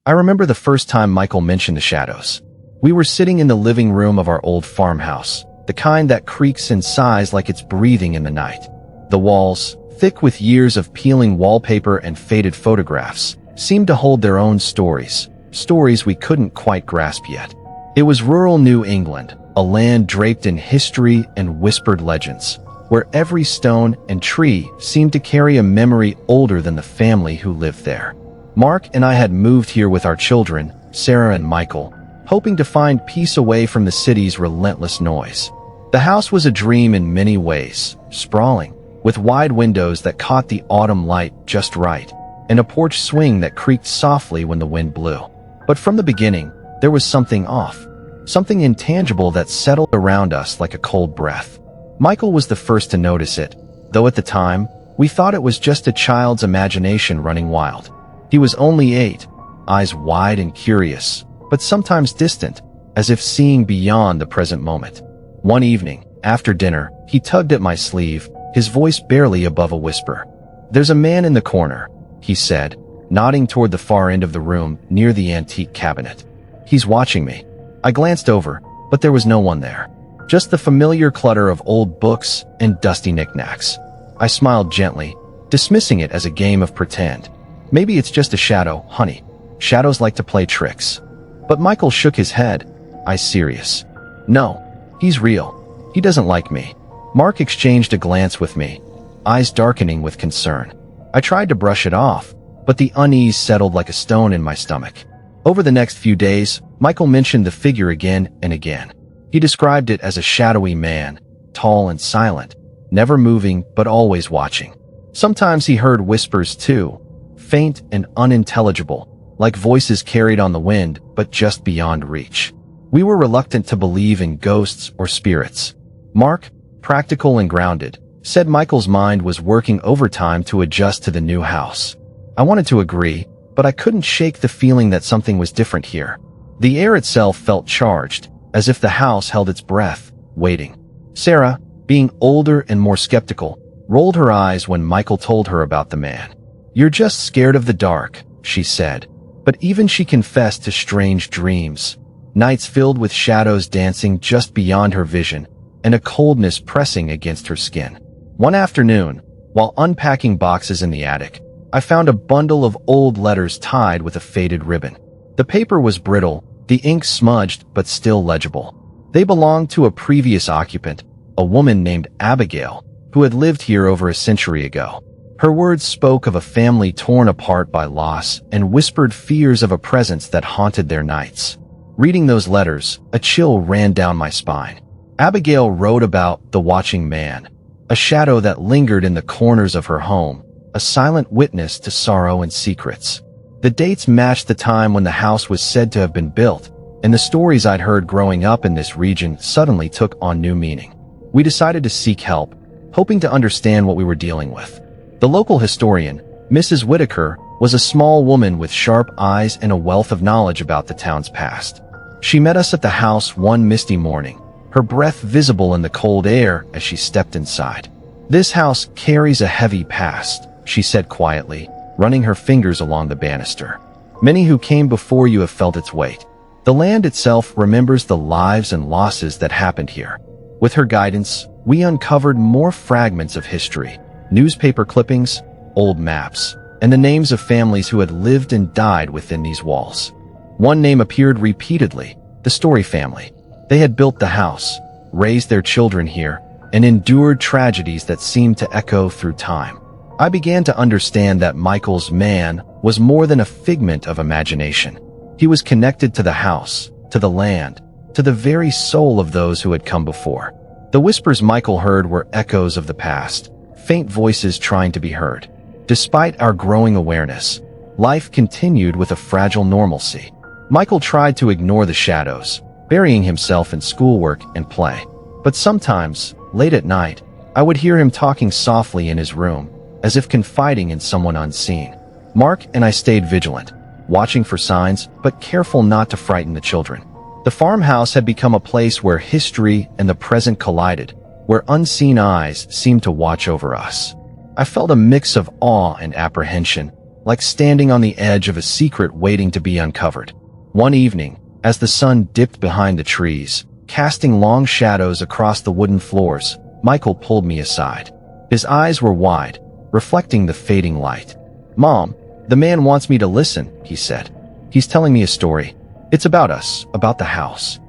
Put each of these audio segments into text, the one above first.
I remember the first time Michael mentioned the shadows. We were sitting in the living room of our old farmhouse, the kind that creaks and sighs like it's breathing in the night. The walls, thick with years of peeling wallpaper and faded photographs, seemed to hold their own stories we couldn't quite grasp yet. It was rural New England, a land draped in history and whispered legends, where every stone and tree seemed to carry a memory older than the family who lived there. Mark and I had moved here with our children, Sarah and Michael, hoping to find peace away from the city's relentless noise. The house was a dream in many ways, sprawling, with wide windows that caught the autumn light just right, and a porch swing that creaked softly when the wind blew. But from the beginning, there was something off, something intangible that settled around us like a cold breath. Michael was the first to notice it, though at the time, we thought it was just a child's imagination running wild. He was only 8, eyes wide and curious, but sometimes distant, as if seeing beyond the present moment. One evening, after dinner, he tugged at my sleeve, his voice barely above a whisper. "There's a man in the corner," he said, nodding toward the far end of the room near the antique cabinet. "He's watching me." I glanced over, but there was no one there. Just the familiar clutter of old books and dusty knickknacks. I smiled gently, dismissing it as a game of pretend. "Maybe it's just a shadow, honey. Shadows like to play tricks." But Michael shook his head. "I serious. No, he's real. He doesn't like me." Mark exchanged a glance with me, eyes darkening with concern. I tried to brush it off, but the unease settled like a stone in my stomach. Over the next few days, Michael mentioned the figure again and again. He described it as a shadowy man, tall and silent, never moving but always watching. Sometimes he heard whispers too, faint and unintelligible, like voices carried on the wind but just beyond reach. We were reluctant to believe in ghosts or spirits. Mark, practical and grounded, said Michael's mind was working overtime to adjust to the new house. I wanted to agree, but I couldn't shake the feeling that something was different here. The air itself felt charged, as if the house held its breath, waiting. Sarah, being older and more skeptical, rolled her eyes when Michael told her about the man. "You're just scared of the dark," she said, but even she confessed to strange dreams, nights filled with shadows dancing just beyond her vision, and a coldness pressing against her skin. One afternoon, while unpacking boxes in the attic, I found a bundle of old letters tied with a faded ribbon. The paper was brittle, the ink smudged but still legible. They belonged to a previous occupant, a woman named Abigail, who had lived here over a century ago. Her words spoke of a family torn apart by loss and whispered fears of a presence that haunted their nights. Reading those letters, a chill ran down my spine. Abigail wrote about the watching man, a shadow that lingered in the corners of her home, a silent witness to sorrow and secrets. The dates matched the time when the house was said to have been built, and the stories I'd heard growing up in this region suddenly took on new meaning. We decided to seek help, hoping to understand what we were dealing with. The local historian, Mrs. Whitaker, was a small woman with sharp eyes and a wealth of knowledge about the town's past. She met us at the house one misty morning, her breath visible in the cold air as she stepped inside. "This house carries a heavy past," she said quietly, running her fingers along the banister. "Many who came before you have felt its weight. The land itself remembers the lives and losses that happened here." With her guidance, we uncovered more fragments of history, newspaper clippings, old maps, and the names of families who had lived and died within these walls. One name appeared repeatedly, the Story family. They had built the house, raised their children here, and endured tragedies that seemed to echo through time. I began to understand that Michael's man was more than a figment of imagination. He was connected to the house, to the land, to the very soul of those who had come before. The whispers Michael heard were echoes of the past, faint voices trying to be heard. Despite our growing awareness, life continued with a fragile normalcy. Michael tried to ignore the shadows, burying himself in schoolwork and play. But sometimes, late at night, I would hear him talking softly in his room, as if confiding in someone unseen. Mark and I stayed vigilant, watching for signs but careful not to frighten the children. The farmhouse had become a place where history and the present collided, where unseen eyes seemed to watch over us. I felt a mix of awe and apprehension, like standing on the edge of a secret waiting to be uncovered. One evening, as the sun dipped behind the trees, casting long shadows across the wooden floors, Michael pulled me aside. His eyes were wide, reflecting the fading light. "Mom, the man wants me to listen," he said. "He's telling me a story. It's about us, about the house."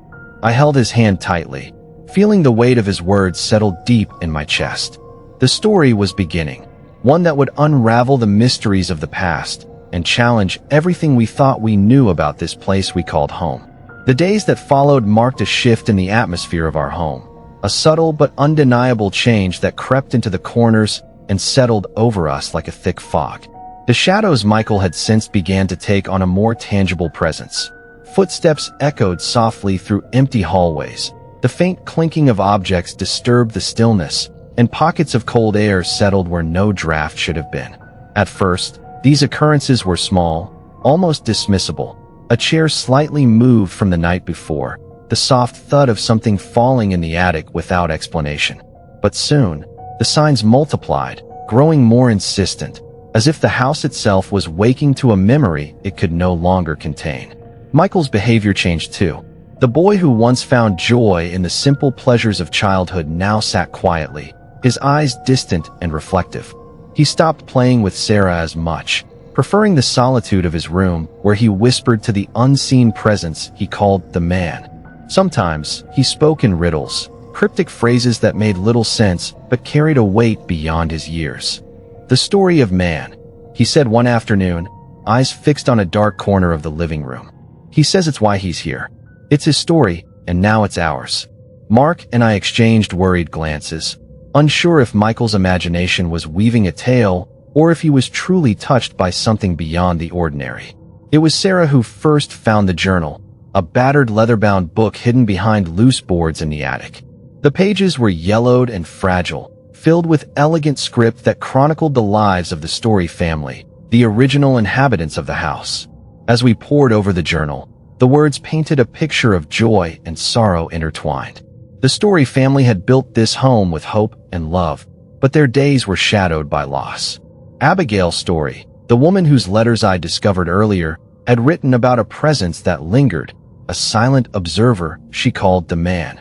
I held his hand tightly, feeling the weight of his words settle deep in my chest. The story was beginning, one that would unravel the mysteries of the past and challenge everything we thought we knew about this place we called home. The days that followed marked a shift in the atmosphere of our home, a subtle but undeniable change that crept into the corners and settled over us like a thick fog. The shadows Michael had sensed began to take on a more tangible presence. Footsteps echoed softly through empty hallways. The faint clinking of objects disturbed the stillness, and pockets of cold air settled where no draft should have been. At first, these occurrences were small, almost dismissible. A chair slightly moved from the night before, the soft thud of something falling in the attic without explanation. But soon, the signs multiplied, growing more insistent, as if the house itself was waking to a memory it could no longer contain. Michael's behavior changed too. The boy who once found joy in the simple pleasures of childhood now sat quietly, his eyes distant and reflective. He stopped playing with Sarah as much, preferring the solitude of his room where he whispered to the unseen presence he called the man. Sometimes, he spoke in riddles, cryptic phrases that made little sense but carried a weight beyond his years. "The story of man," he said one afternoon, eyes fixed on a dark corner of the living room. "He says it's why he's here. It's his story, and now it's ours." Mark and I exchanged worried glances, unsure if Michael's imagination was weaving a tale or if he was truly touched by something beyond the ordinary. It was Sarah who first found the journal, a battered leather-bound book hidden behind loose boards in the attic. The pages were yellowed and fragile, filled with elegant script that chronicled the lives of the Story family, the original inhabitants of the house. As we pored over the journal, the words painted a picture of joy and sorrow intertwined. The Story family had built this home with hope and love, but their days were shadowed by loss. Abigail Story, the woman whose letters I discovered earlier, had written about a presence that lingered, a silent observer she called the man.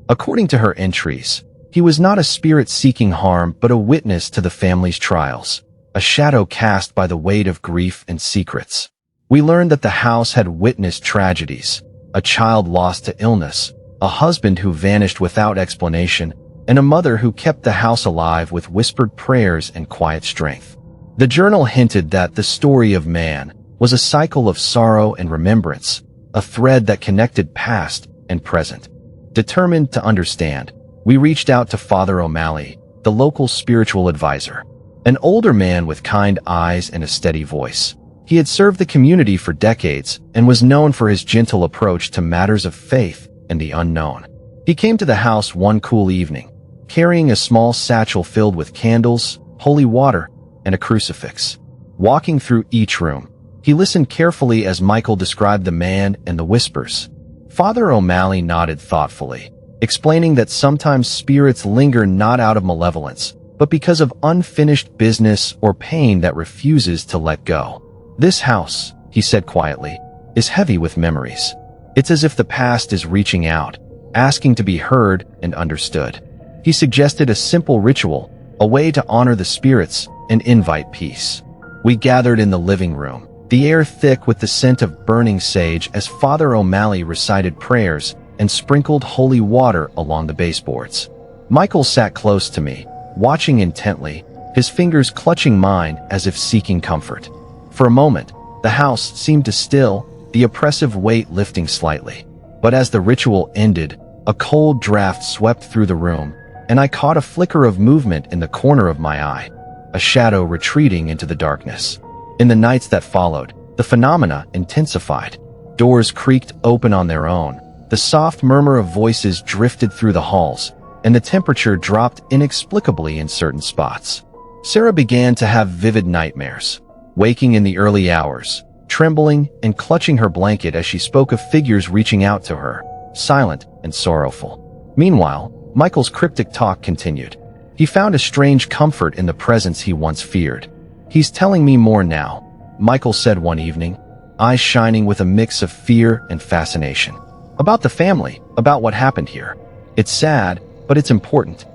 According to her entries, he was not a spirit seeking harm but a witness to the family's trials, a shadow cast by the weight of grief and secrets. We learned that the house had witnessed tragedies, a child lost to illness, a husband who vanished without explanation, and a mother who kept the house alive with whispered prayers and quiet strength. The journal hinted that the story of man was a cycle of sorrow and remembrance, a thread that connected past and present. Determined to understand, we reached out to Father O'Malley, the local spiritual advisor, an older man with kind eyes and a steady voice. He had served the community for decades and was known for his gentle approach to matters of faith and the unknown. He came to the house one cool evening, carrying a small satchel filled with candles, holy water, and a crucifix. Walking through each room, he listened carefully as Michael described the man and the whispers. Father O'Malley nodded thoughtfully, explaining that sometimes spirits linger not out of malevolence, but because of unfinished business or pain that refuses to let go. "This house," he said quietly, "is heavy with memories. It's as if the past is reaching out, asking to be heard and understood." He suggested a simple ritual, a way to honor the spirits and invite peace. We gathered in the living room, the air thick with the scent of burning sage as Father O'Malley recited prayers and sprinkled holy water along the baseboards. Michael sat close to me, watching intently, his fingers clutching mine as if seeking comfort. For a moment, the house seemed to still, the oppressive weight lifting slightly. But as the ritual ended, a cold draft swept through the room, and I caught a flicker of movement in the corner of my eye, a shadow retreating into the darkness. In the nights that followed, the phenomena intensified. Doors creaked open on their own, the soft murmur of voices drifted through the halls, and the temperature dropped inexplicably in certain spots. Sarah began to have vivid nightmares, waking in the early hours, trembling and clutching her blanket as she spoke of figures reaching out to her, silent and sorrowful. Meanwhile, Michael's cryptic talk continued. He found a strange comfort in the presence he once feared. "He's telling me more now," Michael said one evening, eyes shining with a mix of fear and fascination. About the family, about what happened here. It's sad, but it's important.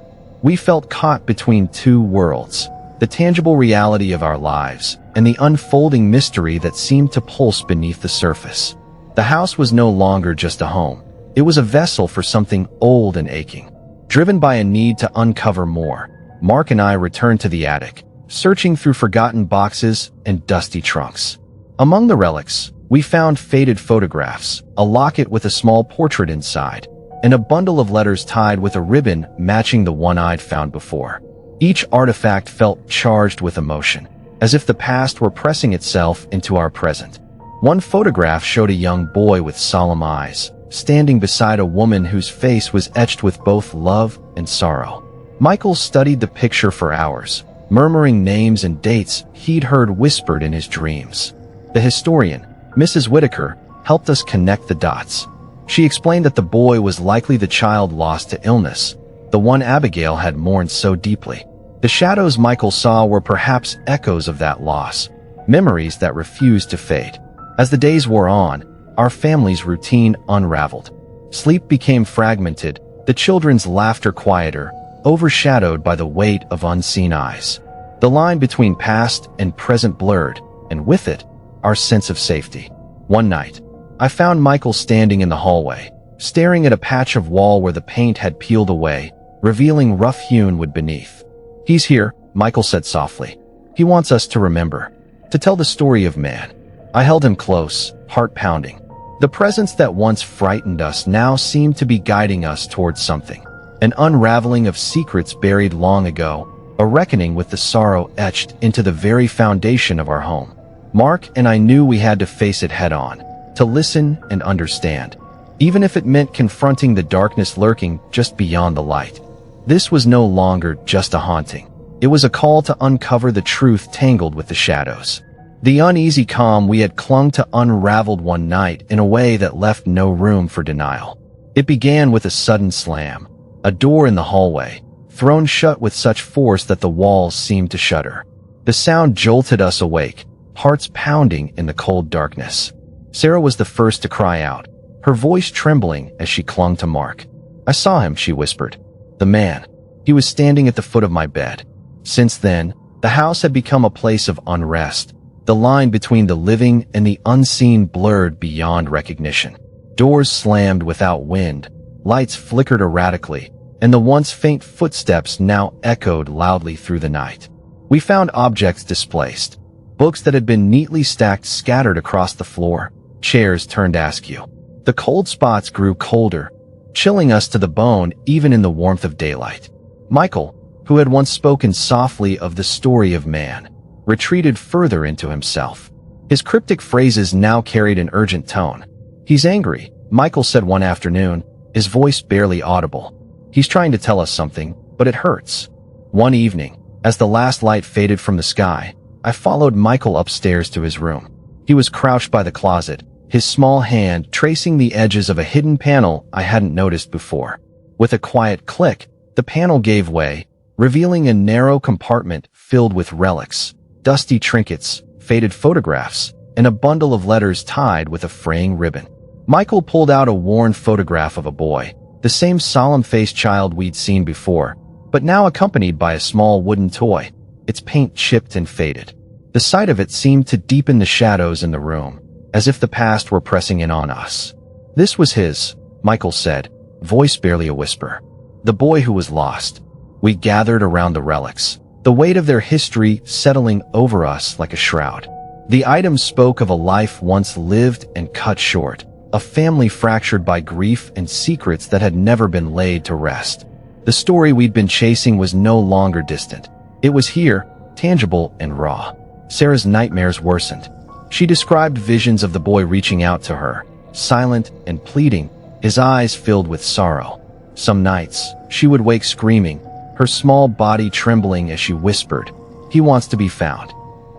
We felt caught between two worlds, the tangible reality of our lives and the unfolding mystery that seemed to pulse beneath the surface. The house was no longer just a home. It was a vessel for something old and aching. Driven by a need to uncover more, Mark and I returned to the attic, searching through forgotten boxes and dusty trunks. Among the relics, we found faded photographs, a locket with a small portrait inside, and a bundle of letters tied with a ribbon matching the one I'd found before. Each artifact felt charged with emotion, as if the past were pressing itself into our present. One photograph showed a young boy with solemn eyes, standing beside a woman whose face was etched with both love and sorrow. Michael studied the picture for hours, murmuring names and dates he'd heard whispered in his dreams. The historian, Mrs. Whitaker, helped us connect the dots. She explained that the boy was likely the child lost to illness, the one Abigail had mourned so deeply. The shadows Michael saw were perhaps echoes of that loss, memories that refused to fade. As the days wore on, our family's routine unraveled. Sleep became fragmented, the children's laughter quieter, overshadowed by the weight of unseen eyes. The line between past and present blurred, and with it, our sense of safety. One night, I found Michael standing in the hallway, staring at a patch of wall where the paint had peeled away, revealing rough-hewn wood beneath. "He's here," Michael said softly. "He wants us to remember, to tell the story of man." I held him close, heart pounding. The presence that once frightened us now seemed to be guiding us towards something. An unraveling of secrets buried long ago, a reckoning with the sorrow etched into the very foundation of our home. Mark and I knew we had to face it head-on, to listen and understand, even if it meant confronting the darkness lurking just beyond the light. This was no longer just a haunting. It was a call to uncover the truth tangled with the shadows. The uneasy calm we had clung to unraveled one night in a way that left no room for denial. It began with a sudden slam, a door in the hallway, thrown shut with such force that the walls seemed to shudder. The sound jolted us awake, hearts pounding in the cold darkness. Sarah was the first to cry out, her voice trembling as she clung to Mark. "I saw him," she whispered. "The man. He was standing at the foot of my bed." Since then, the house had become a place of unrest. The line between the living and the unseen blurred beyond recognition. Doors slammed without wind, lights flickered erratically, and the once faint footsteps now echoed loudly through the night. We found objects displaced, books that had been neatly stacked scattered across the floor, chairs turned askew. The cold spots grew colder, chilling us to the bone even in the warmth of daylight. Michael, who had once spoken softly of the story of man, retreated further into himself. His cryptic phrases now carried an urgent tone. "He's angry," Michael said one afternoon, his voice barely audible. "He's trying to tell us something, but it hurts." One evening, as the last light faded from the sky, I followed Michael upstairs to his room. He was crouched by the closet, his small hand tracing the edges of a hidden panel I hadn't noticed before. With a quiet click, the panel gave way, revealing a narrow compartment filled with relics, dusty trinkets, faded photographs, and a bundle of letters tied with a fraying ribbon. Michael pulled out a worn photograph of a boy, the same solemn-faced child we'd seen before, but now accompanied by a small wooden toy, its paint chipped and faded. The sight of it seemed to deepen the shadows in the room, as if the past were pressing in on us. "This was his," Michael said, voice barely a whisper. "The boy who was lost." We gathered around the relics, the weight of their history settling over us like a shroud. The items spoke of a life once lived and cut short, a family fractured by grief and secrets that had never been laid to rest. The story we'd been chasing was no longer distant. It was here, tangible and raw. Sarah's nightmares worsened. She described visions of the boy reaching out to her, silent and pleading, his eyes filled with sorrow. Some nights, she would wake screaming, her small body trembling as she whispered, "He wants to be found."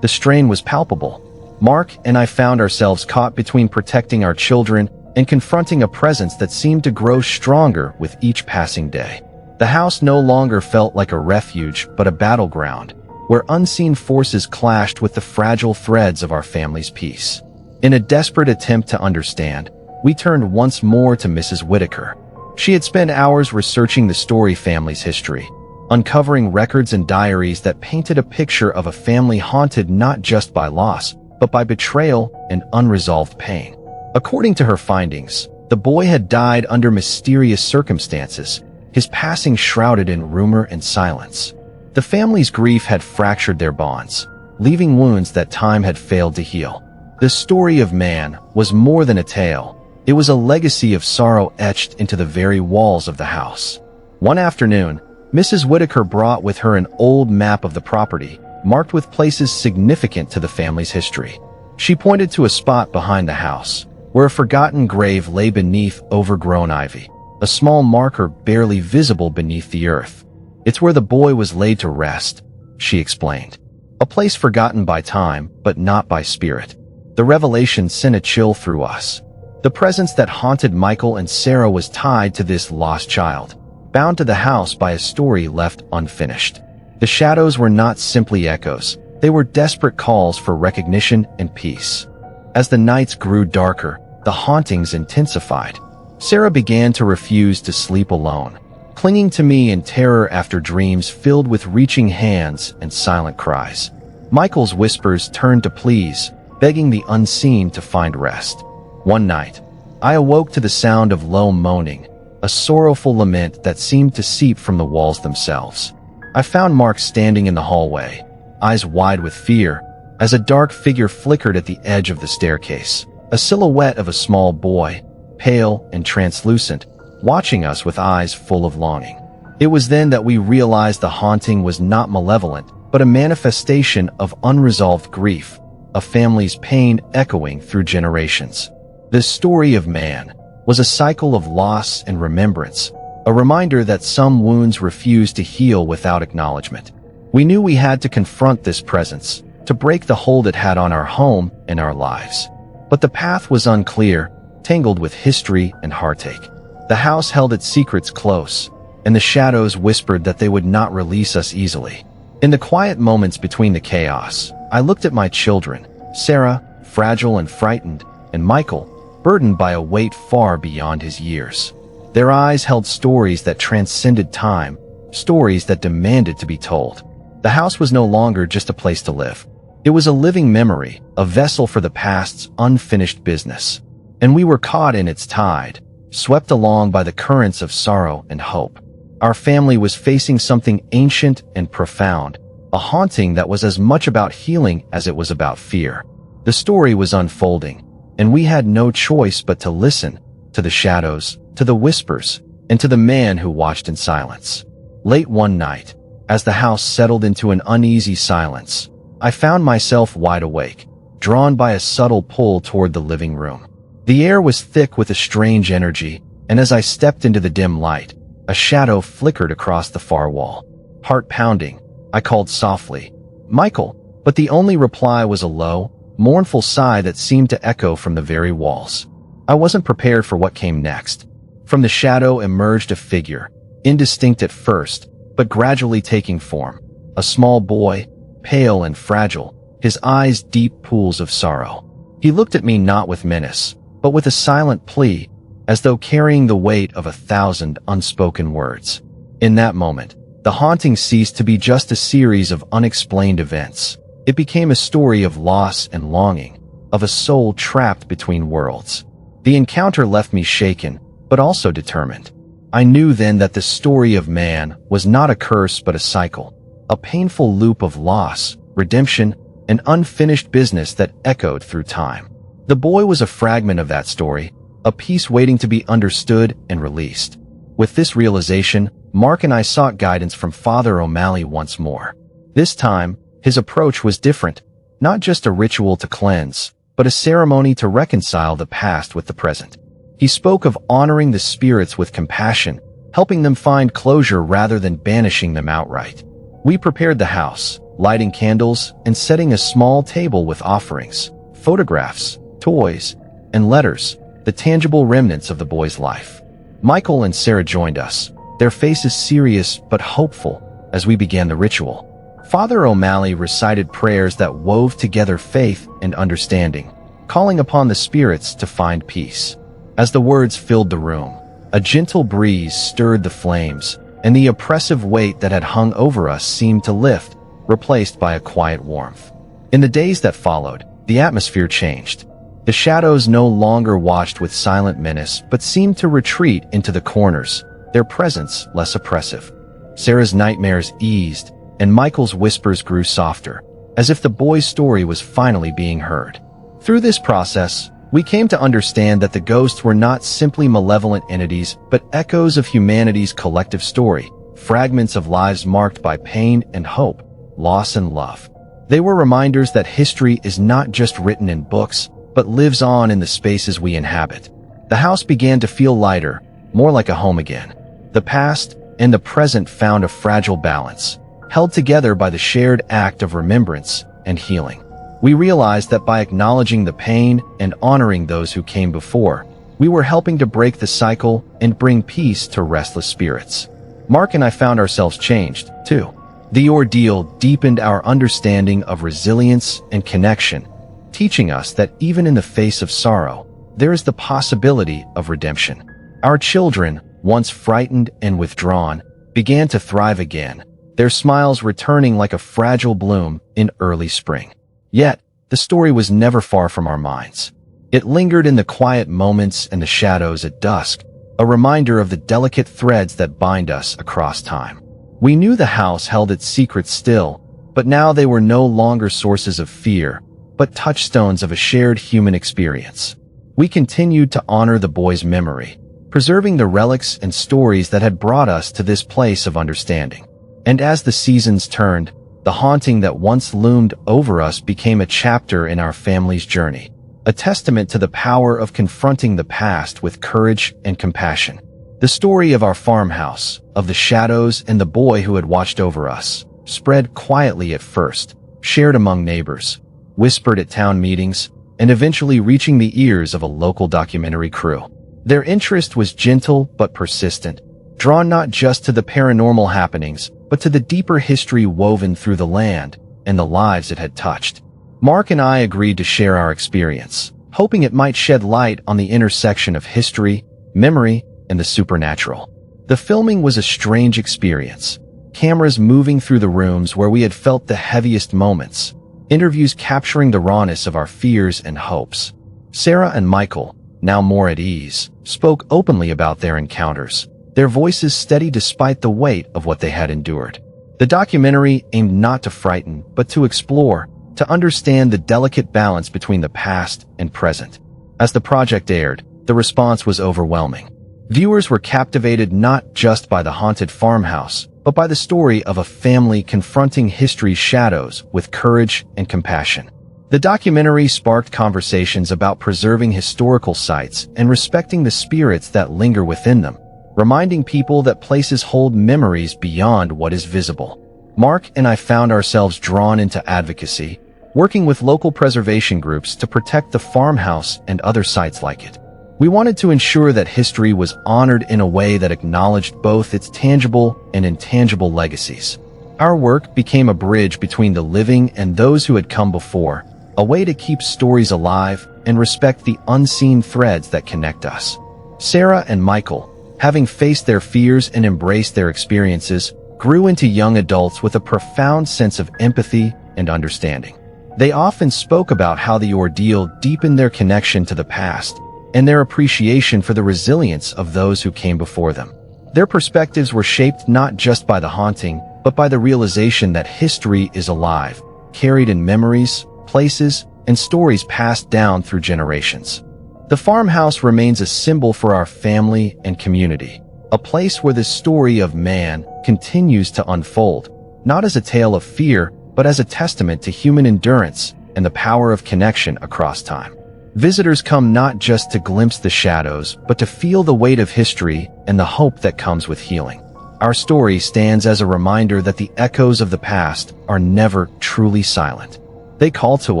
The strain was palpable. Mark and I found ourselves caught between protecting our children and confronting a presence that seemed to grow stronger with each passing day. The house no longer felt like a refuge but a battleground, where unseen forces clashed with the fragile threads of our family's peace. In a desperate attempt to understand, we turned once more to Mrs. Whitaker. She had spent hours researching the Story family's history, uncovering records and diaries that painted a picture of a family haunted not just by loss, but by betrayal and unresolved pain. According to her findings, the boy had died under mysterious circumstances, his passing shrouded in rumor and silence. The family's grief had fractured their bonds, leaving wounds that time had failed to heal. The story of man was more than a tale. It was a legacy of sorrow etched into the very walls of the house. One afternoon, Mrs. Whitaker brought with her an old map of the property, marked with places significant to the family's history. She pointed to a spot behind the house, where a forgotten grave lay beneath overgrown ivy, a small marker barely visible beneath the earth. "It's where the boy was laid to rest," she explained. "A place forgotten by time, but not by spirit." The revelation sent a chill through us. The presence that haunted Michael and Sarah was tied to this lost child, bound to the house by a story left unfinished. The shadows were not simply echoes. They were desperate calls for recognition and peace. As the nights grew darker, the hauntings intensified. Sarah began to refuse to sleep alone, clinging to me in terror after dreams filled with reaching hands and silent cries. Michael's whispers turned to pleas, begging the unseen to find rest. One night, I awoke to the sound of low moaning, a sorrowful lament that seemed to seep from the walls themselves. I found Mark standing in the hallway, eyes wide with fear, as a dark figure flickered at the edge of the staircase, a silhouette of a small boy, pale and translucent, watching us with eyes full of longing. It was then that we realized the haunting was not malevolent, but a manifestation of unresolved grief, a family's pain echoing through generations. The story of man was a cycle of loss and remembrance, a reminder that some wounds refuse to heal without acknowledgement. We knew we had to confront this presence, to break the hold it had on our home and our lives. But the path was unclear, tangled with history and heartache. The house held its secrets close, and the shadows whispered that they would not release us easily. In the quiet moments between the chaos, I looked at my children, Sarah, fragile and frightened, and Michael, burdened by a weight far beyond his years. Their eyes held stories that transcended time, stories that demanded to be told. The house was no longer just a place to live. It was a living memory, a vessel for the past's unfinished business. And we were caught in its tide, swept along by the currents of sorrow and hope. Our family was facing something ancient and profound, a haunting that was as much about healing as it was about fear. The story was unfolding, and we had no choice but to listen, to the shadows, to the whispers, and to the man who watched in silence. Late one night, as the house settled into an uneasy silence, I found myself wide awake, drawn by a subtle pull toward the living room. The air was thick with a strange energy, and as I stepped into the dim light, a shadow flickered across the far wall. Heart pounding, I called softly, "Michael," but the only reply was a low, mournful sigh that seemed to echo from the very walls. I wasn't prepared for what came next. From the shadow emerged a figure, indistinct at first, but gradually taking form. A small boy, pale and fragile, his eyes deep pools of sorrow. He looked at me not with menace, but with a silent plea, as though carrying the weight of 1,000 unspoken words. In that moment, the haunting ceased to be just a series of unexplained events. It became a story of loss and longing, of a soul trapped between worlds. The encounter left me shaken, but also determined. I knew then that the story of man was not a curse but a cycle, a painful loop of loss, redemption, and unfinished business that echoed through time. The boy was a fragment of that story, a piece waiting to be understood and released. With this realization, Mark and I sought guidance from Father O'Malley once more. This time, his approach was different, not just a ritual to cleanse, but a ceremony to reconcile the past with the present. He spoke of honoring the spirits with compassion, helping them find closure rather than banishing them outright. We prepared the house, lighting candles and setting a small table with offerings, photographs, toys, and letters, the tangible remnants of the boy's life. Michael and Sarah joined us, their faces serious but hopeful, as we began the ritual. Father O'Malley recited prayers that wove together faith and understanding, calling upon the spirits to find peace. As the words filled the room, a gentle breeze stirred the flames, and the oppressive weight that had hung over us seemed to lift, replaced by a quiet warmth. In the days that followed, the atmosphere changed. The shadows no longer watched with silent menace, but seemed to retreat into the corners, their presence less oppressive. Sarah's nightmares eased, and Michael's whispers grew softer, as if the boy's story was finally being heard. Through this process, we came to understand that the ghosts were not simply malevolent entities, but echoes of humanity's collective story, fragments of lives marked by pain and hope, loss and love. They were reminders that history is not just written in books, but lives on in the spaces we inhabit. The house began to feel lighter, more like a home again. The past and the present found a fragile balance, held together by the shared act of remembrance and healing. We realized that by acknowledging the pain and honoring those who came before, we were helping to break the cycle and bring peace to restless spirits. Mark and I found ourselves changed, too. The ordeal deepened our understanding of resilience and connection, teaching us that even in the face of sorrow, there is the possibility of redemption. Our children, once frightened and withdrawn, began to thrive again, their smiles returning like a fragile bloom in early spring. Yet, the story was never far from our minds. It lingered in the quiet moments and the shadows at dusk, a reminder of the delicate threads that bind us across time. We knew the house held its secrets still, but now they were no longer sources of fear, but touchstones of a shared human experience. We continued to honor the boy's memory, preserving the relics and stories that had brought us to this place of understanding. And as the seasons turned, the haunting that once loomed over us became a chapter in our family's journey, a testament to the power of confronting the past with courage and compassion. The story of our farmhouse, of the shadows and the boy who had watched over us, spread quietly at first, shared among neighbors, whispered at town meetings, and eventually reaching the ears of a local documentary crew. Their interest was gentle but persistent, drawn not just to the paranormal happenings, but to the deeper history woven through the land and the lives it had touched. Mark and I agreed to share our experience, hoping it might shed light on the intersection of history, memory, and the supernatural. The filming was a strange experience, cameras moving through the rooms where we had felt the heaviest moments, interviews capturing the rawness of our fears and hopes. Sarah and Michael, now more at ease, spoke openly about their encounters, their voices steady despite the weight of what they had endured. The documentary aimed not to frighten, but to explore, to understand the delicate balance between the past and present. As the project aired, the response was overwhelming. Viewers were captivated not just by the haunted farmhouse, but by the story of a family confronting history's shadows with courage and compassion. The documentary sparked conversations about preserving historical sites and respecting the spirits that linger within them, reminding people that places hold memories beyond what is visible. Mark and I found ourselves drawn into advocacy, working with local preservation groups to protect the farmhouse and other sites like it. We wanted to ensure that history was honored in a way that acknowledged both its tangible and intangible legacies. Our work became a bridge between the living and those who had come before, a way to keep stories alive and respect the unseen threads that connect us. Sarah and Michael, having faced their fears and embraced their experiences, grew into young adults with a profound sense of empathy and understanding. They often spoke about how the ordeal deepened their connection to the past and their appreciation for the resilience of those who came before them. Their perspectives were shaped not just by the haunting, but by the realization that history is alive, carried in memories, places, and stories passed down through generations. The farmhouse remains a symbol for our family and community, a place where the story of man continues to unfold, not as a tale of fear, but as a testament to human endurance and the power of connection across time. Visitors come not just to glimpse the shadows, but to feel the weight of history and the hope that comes with healing. Our story stands as a reminder that the echoes of the past are never truly silent. They call to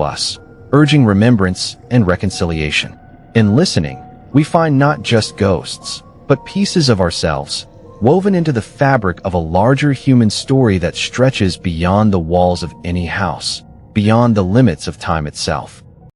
us, urging remembrance and reconciliation. In listening, we find not just ghosts, but pieces of ourselves, woven into the fabric of a larger human story that stretches beyond the walls of any house, beyond the limits of time itself.